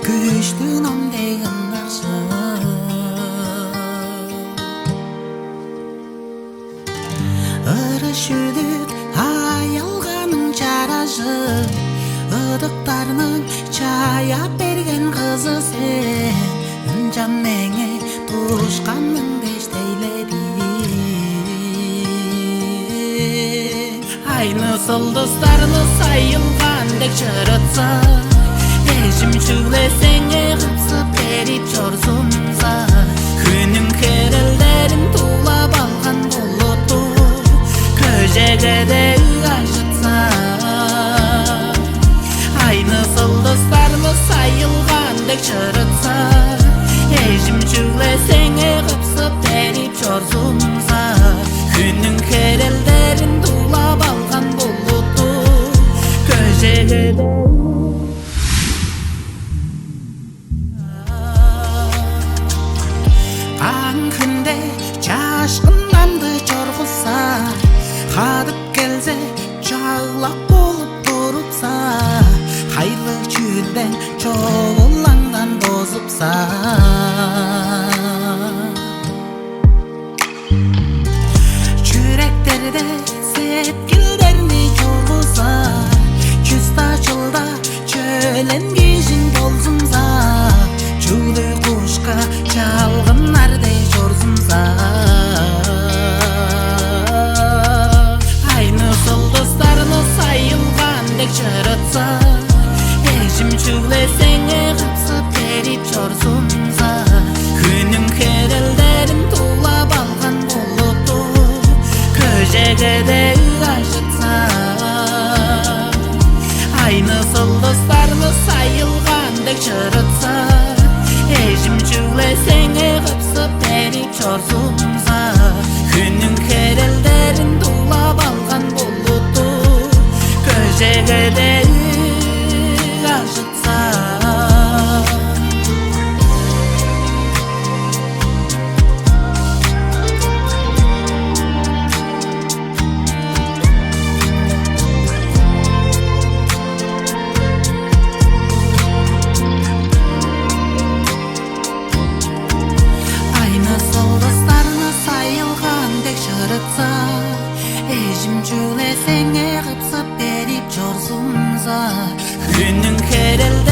күчтүү нондой ынакчы ырышүлүк аялганың жаражы ыдыктарның чаяп берген кызы сен жан меңе тушканның дештейледи айны сылдыздарны сайылгандек чырытса эжим чүглесеңе кыпсып берип чорсунса күнүң керелдерин туулап алган болоту көжөгөдө ажытса айны сылдыздарны сайылгандек чырытса эжим чүглесеңе кыпсып берип чорсунса күнүң керелдерин туулап алган болоту көжөгөдө күнде жашкынданды чоргулса кадып келсе жаглак болуп турупса кайлы чүлден чогуландан бозупса жүректерде сепкилдерни жоргуса жүз тачылда чөлөн кишиң болсунса чулуу кушка чалгыннардай жорсунса айны сылдыздарны сайылгандек чырытса эжим чүглесеңе кыпсып берип чорсунса күнүң керелдерин туулап алган болоту көжөгөдө ажытса айны сылдыздарны сайылгандек чырытса эжим чүглесеңе кыпсып берип чорсунса күнүң керелдерин туулап алган болоту көжөгөдө ажытса эжим чүглесеңе кыпсып берип чорсунса күнүң керелдерин